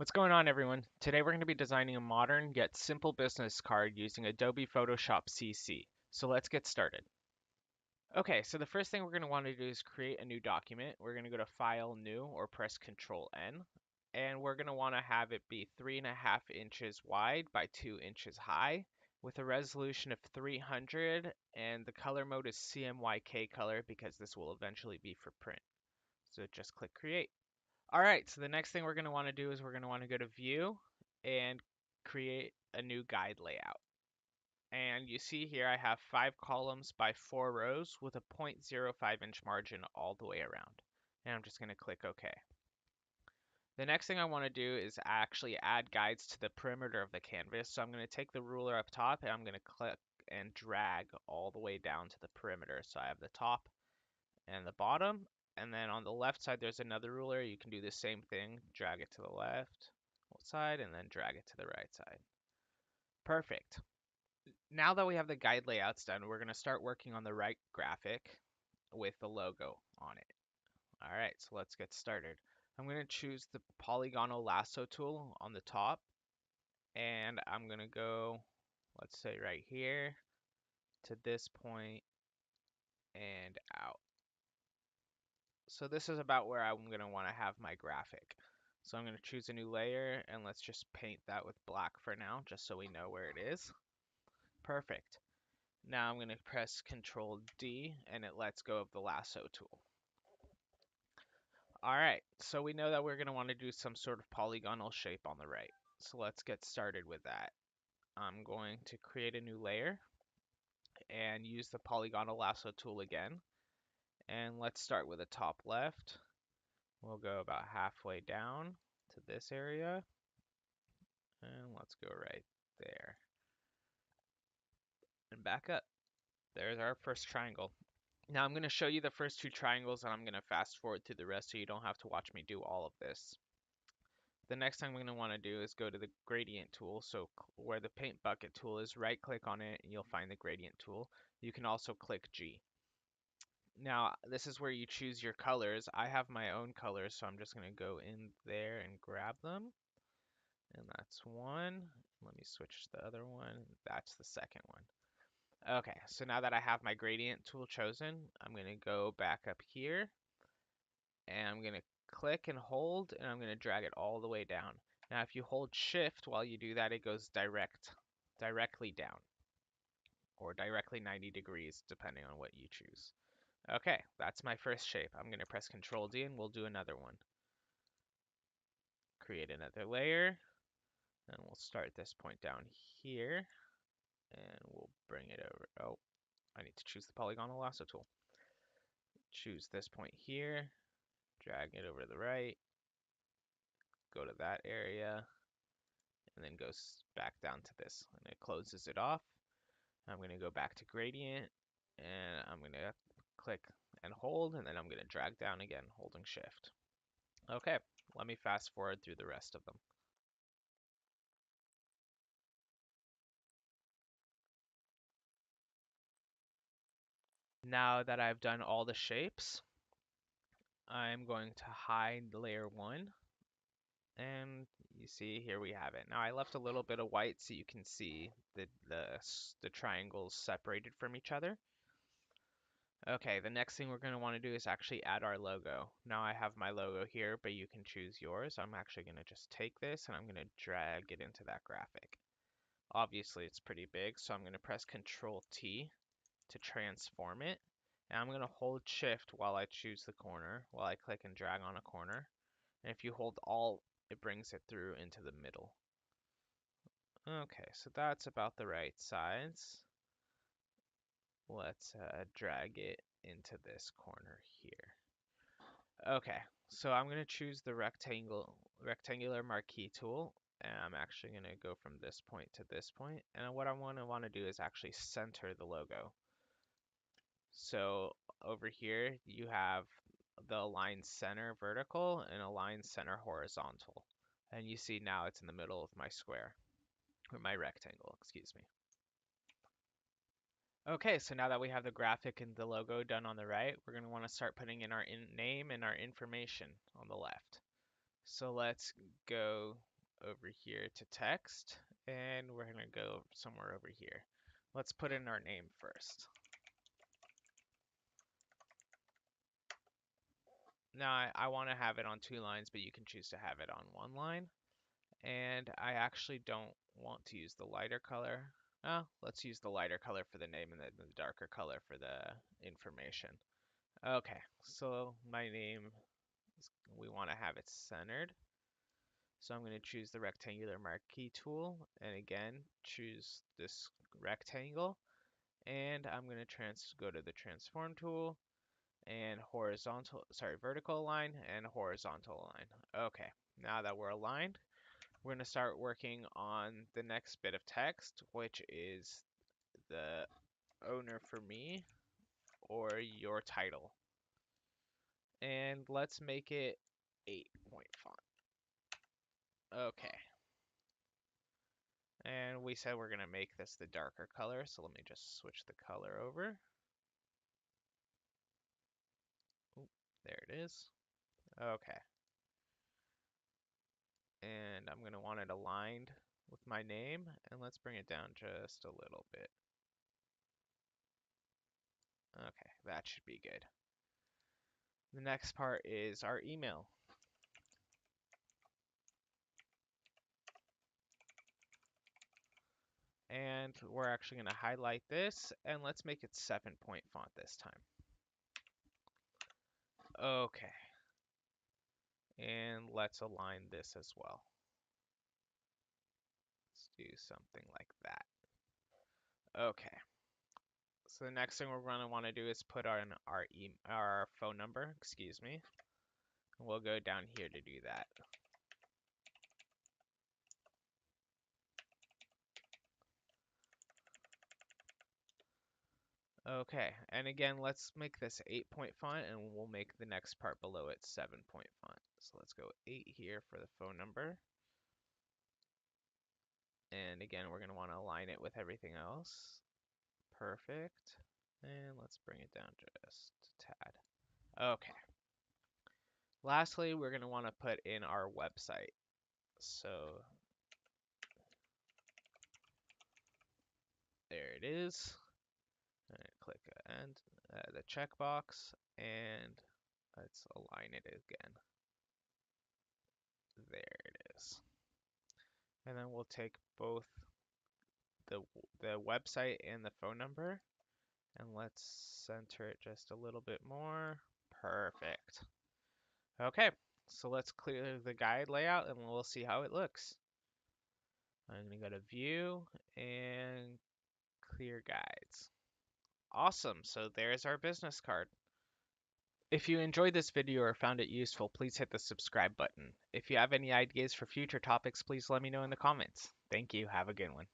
What's going on, everyone? Today we're going to be designing a modern yet simple business card using Adobe Photoshop CC. So let's get started. Okay, so the first thing we're going to want to do is create a new document. We're going to go to File, New, or press Control N. And we're going to want to have it be 3.5 inches wide by 2 inches high with a resolution of 300, and the color mode is CMYK color because this will eventually be for print. So just click Create. All right, so the next thing we're going to want to do is we're going to want to go to View and create a new guide layout. And you see here I have 5 columns by 4 rows with a 0.05 inch margin all the way around. And I'm just going to click OK. The next thing I want to do is actually add guides to the perimeter of the canvas. So I'm going to take the ruler up top and I'm going to click and drag all the way down to the perimeter. So I have the top and the bottom. And then on the left side, there's another ruler. You can do the same thing. Drag it to the left side and then drag it to the right side. Perfect. Now that we have the guide layouts done, we're going to start working on the right graphic with the logo on it. All right, so let's get started. I'm going to choose the polygonal lasso tool on the top, and I'm going to go, let's say right here to this point and out. So this is about where I'm going to want to have my graphic. So I'm going to choose a new layer and let's just paint that with black for now, just so we know where it is. Perfect. Now I'm going to press Control D and it lets go of the lasso tool. All right, so we know that we're going to want to do some sort of polygonal shape on the right. So let's get started with that. I'm going to create a new layer and use the polygonal lasso tool again. And let's start with the top left. We'll go about halfway down to this area. And let's go right there. And back up. There's our first triangle. Now I'm going to show you the first 2 triangles and I'm going to fast forward through the rest so you don't have to watch me do all of this. The next thing I'm going to want to do is go to the gradient tool. So where the paint bucket tool is, right click on it and you'll find the gradient tool. You can also click G. Now this is where you choose your colors. I have my own colors, so I'm just going to go in there and grab them. And that's one. Let me switch to the other one. That's the second one. Okay, so now that I have my gradient tool chosen, I'm going to go back up here and I'm going to click and hold and I'm going to drag it all the way down. Now if you hold shift while you do that, it goes directly down or directly 90 degrees depending on what you choose. Okay, that's my first shape. I'm going to press Control D and we'll do another one. Create another layer and we'll start this point down here and we'll bring it over. Oh, I need to choose the polygonal lasso tool. Choose this point here, drag it over to the right, go to that area, and then goes back down to this. And it closes it off. I'm going to go back to gradient, and I'm going to click and hold, and then I'm going to drag down again, holding shift. Okay, let me fast forward through the rest of them. Now that I've done all the shapes, I'm going to hide layer 1. And you see here we have it. Now I left a little bit of white so you can see the triangles separated from each other. Okay, the next thing we're going to want to do is actually add our logo. Now I have my logo here, but you can choose yours. I'm actually going to just take this and I'm going to drag it into that graphic. Obviously it's pretty big, so I'm going to press Control T to transform it. And I'm going to hold shift while I choose the corner, while I click and drag on a corner. And if you hold Alt, it brings it through into the middle. Okay, so that's about the right size. Let's drag it into this corner here. Okay, so I'm going to choose the rectangular marquee tool, and I'm actually going to go from this point to this point. And what I want to do is actually center the logo. So over here, you have the align center vertical and align center horizontal. And you see now it's in the middle of my square, or my rectangle, excuse me. Okay, so now that we have the graphic and the logo done on the right, we're going to want to start putting in our name and our information on the left. So let's go over here to text, and we're going to go somewhere over here. Let's put in our name first. Now I want to have it on 2 lines, but you can choose to have it on 1 line. And I actually don't want to use the lighter color. Oh, let's use the lighter color for the name and then the darker color for the information. Okay, so my name, we want to have it centered. So I'm going to choose the rectangular marquee tool, and again, choose this rectangle. And I'm going to go to the transform tool and vertical align and horizontal align. Okay, now that we're aligned, we're going to start working on the next bit of text, which is the owner for me or your title. And let's make it 8-point font. Okay. And we said we're going to make this the darker color, so let me just switch the color over. Ooh, there it is. Okay. And I'm going to want it aligned with my name, and let's bring it down just a little bit. Okay, that should be good. The next part is our email. And we're actually going to highlight this, and let's make it 7-point font this time. Okay. And let's align this as well. Let's do something like that. Okay. So the next thing we're going to want to do is put on our phone number, excuse me. We'll go down here to do that. Okay, and again, let's make this 8-point font, and we'll make the next part below it 7-point font. So let's go 8 here for the phone number. And again, we're going to want to align it with everything else. Perfect. And let's bring it down just a tad. Okay. Lastly, we're going to want to put in our website. So there it is. And click and the checkbox, and let's align it again. There it is. And then we'll take both the website and the phone number, and let's center it just a little bit more. Perfect. Okay, so let's clear the guide layout and we'll see how it looks. I'm going to go to View and Clear Guides. Awesome, so there's our business card. If you enjoyed this video or found it useful, please hit the subscribe button. If you have any ideas for future topics, please let me know in the comments. Thank you, have a good one.